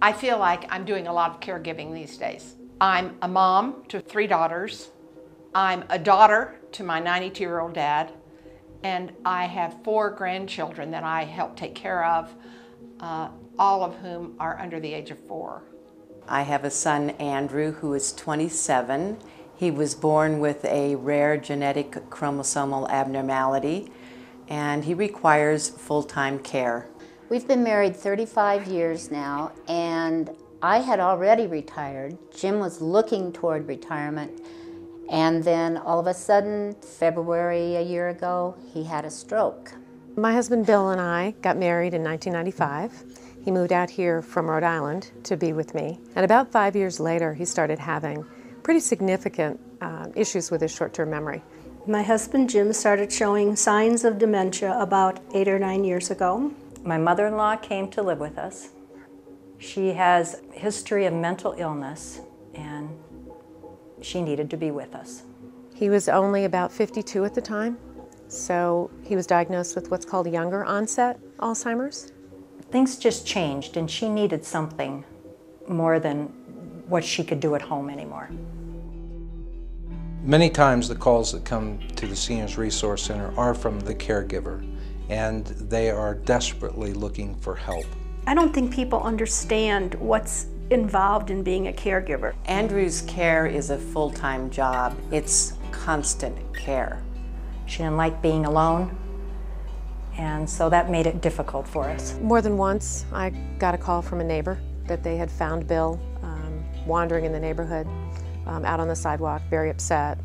I feel like I'm doing a lot of caregiving these days. I'm a mom to 3 daughters. I'm a daughter to my 92-year-old dad. And I have 4 grandchildren that I help take care of, all of whom are under the age of 4. I have a son, Andrew, who is 27. He was born with a rare genetic chromosomal abnormality, and he requires full-time care. We've been married 35 years now, and I had already retired. Jim was looking toward retirement, and then all of a sudden, February a year ago, he had a stroke. My husband Bill and I got married in 1995. He moved out here from Rhode Island to be with me. And about 5 years later, he started having pretty significant issues with his short-term memory. My husband Jim started showing signs of dementia about 8 or 9 years ago. My mother-in-law came to live with us. She has a history of mental illness, and she needed to be with us. He was only about 52 at the time, so he was diagnosed with what's called younger onset Alzheimer's. Things just changed, and she needed something more than what she could do at home anymore. Many times the calls that come to the Seniors Resource Center are from the caregiver, and they are desperately looking for help. I don't think people understand what's involved in being a caregiver. Andrew's care is a full-time job. It's constant care. She didn't like being alone, and so that made it difficult for us. More than once, I got a call from a neighbor that they had found Bill wandering in the neighborhood, out on the sidewalk, very upset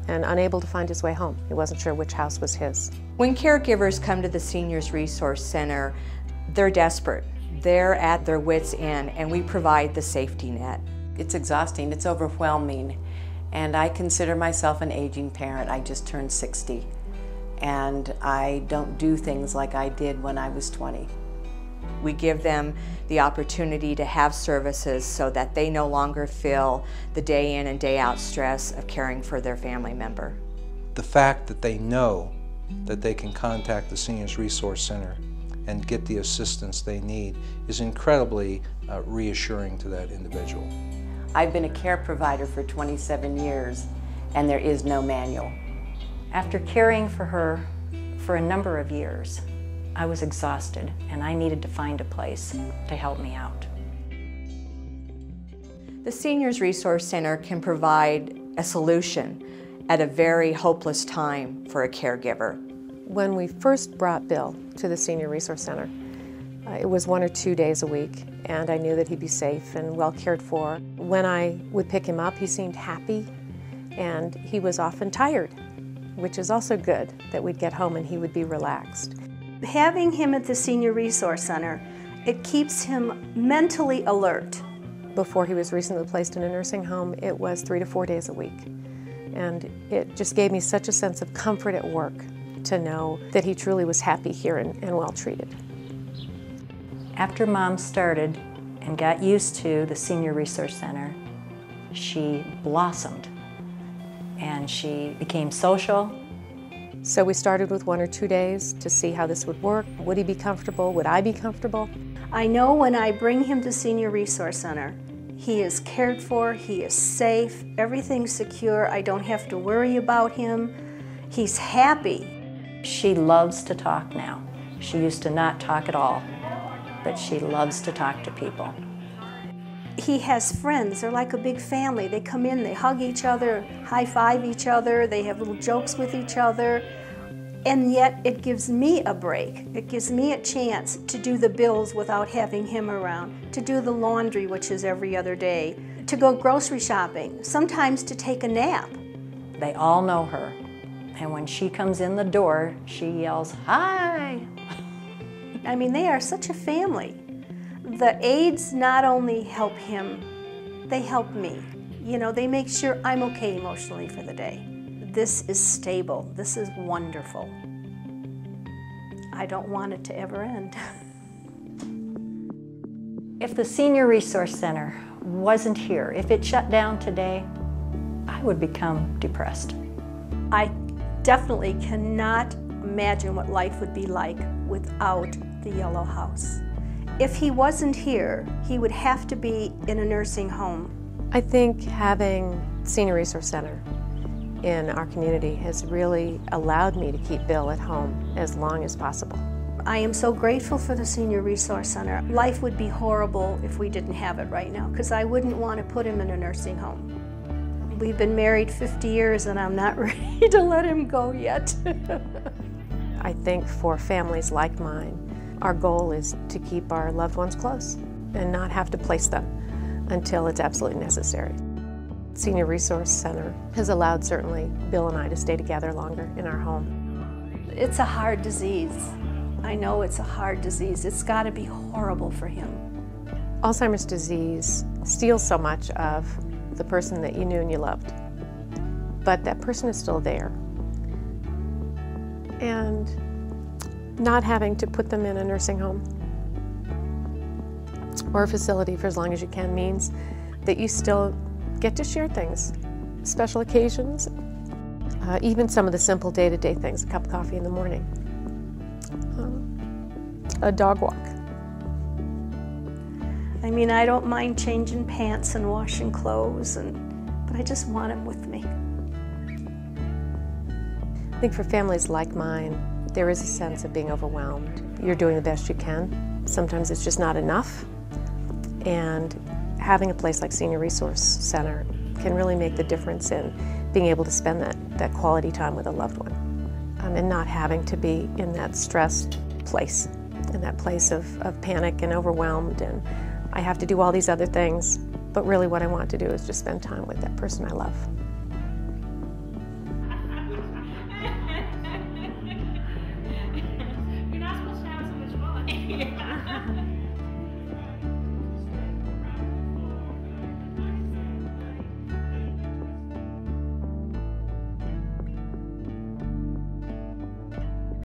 and unable to find his way home. He wasn't sure which house was his. When caregivers come to the Seniors Resource Center, they're desperate. They're at their wits' end, and we provide the safety net. It's exhausting, it's overwhelming, and I consider myself an aging parent. I just turned 60, and I don't do things like I did when I was 20. We give them the opportunity to have services so that they no longer feel the day in and day out stress of caring for their family member. The fact that they know that they can contact the Seniors Resource Center and get the assistance they need is incredibly reassuring to that individual. I've been a care provider for 27 years, and there is no manual. After caring for her for a number of years, I was exhausted, and I needed to find a place to help me out. The Seniors Resource Center can provide a solution at a very hopeless time for a caregiver. When we first brought Bill to the Senior Resource Center, it was 1 or 2 days a week, and I knew that he'd be safe and well cared for. When I would pick him up, he seemed happy, and he was often tired, which is also good, that we'd get home and he would be relaxed. Having him at the Senior Resource Center, it keeps him mentally alert. Before he was recently placed in a nursing home, it was 3 to 4 days a week. And it just gave me such a sense of comfort at work to know that he truly was happy here and well treated. After Mom started and got used to the Senior Resource Center, she blossomed, and she became social. So we started with 1 or 2 days to see how this would work. Would he be comfortable? Would I be comfortable? I know when I bring him to Senior Resource Center, he is cared for, he is safe, everything's secure, I don't have to worry about him. He's happy. She loves to talk now. She used to not talk at all, but she loves to talk to people. He has friends. They're like a big family. They come in, they hug each other, high-five each other, they have little jokes with each other, and yet it gives me a break. It gives me a chance to do the bills without having him around, to do the laundry, which is every other day, to go grocery shopping, sometimes to take a nap. They all know her, and when she comes in the door, she yells, "Hi!" I mean, they are such a family. The aides not only help him, they help me. You know, they make sure I'm okay emotionally for the day. This is stable. This is wonderful. I don't want it to ever end. If the Senior Resource Center wasn't here, if it shut down today, I would become depressed. I definitely cannot imagine what life would be like without the Yellow House. If he wasn't here, he would have to be in a nursing home. I think having Senior Resource Center in our community has really allowed me to keep Bill at home as long as possible. I am so grateful for the Senior Resource Center. Life would be horrible if we didn't have it right now, because I wouldn't want to put him in a nursing home. We've been married 50 years and I'm not ready to let him go yet. I think for families like mine, our goal is to keep our loved ones close and not have to place them until it's absolutely necessary. Senior Resource Center has allowed certainly Bill and I to stay together longer in our home. It's a hard disease. I know it's a hard disease. It's got to be horrible for him. Alzheimer's disease steals so much of the person that you knew and you loved, but that person is still there. And not having to put them in a nursing home or a facility for as long as you can means that you still get to share things, special occasions, even some of the simple day-to-day things, a cup of coffee in the morning, a dog walk. I mean, I don't mind changing pants and washing clothes, but I just want him with me. I think for families like mine, there is a sense of being overwhelmed. You're doing the best you can. Sometimes it's just not enough. And having a place like Senior Resource Center can really make the difference in being able to spend that quality time with a loved one, and not having to be in that stressed place, in that place of panic and overwhelmed, and I have to do all these other things, but really what I want to do is just spend time with that person I love.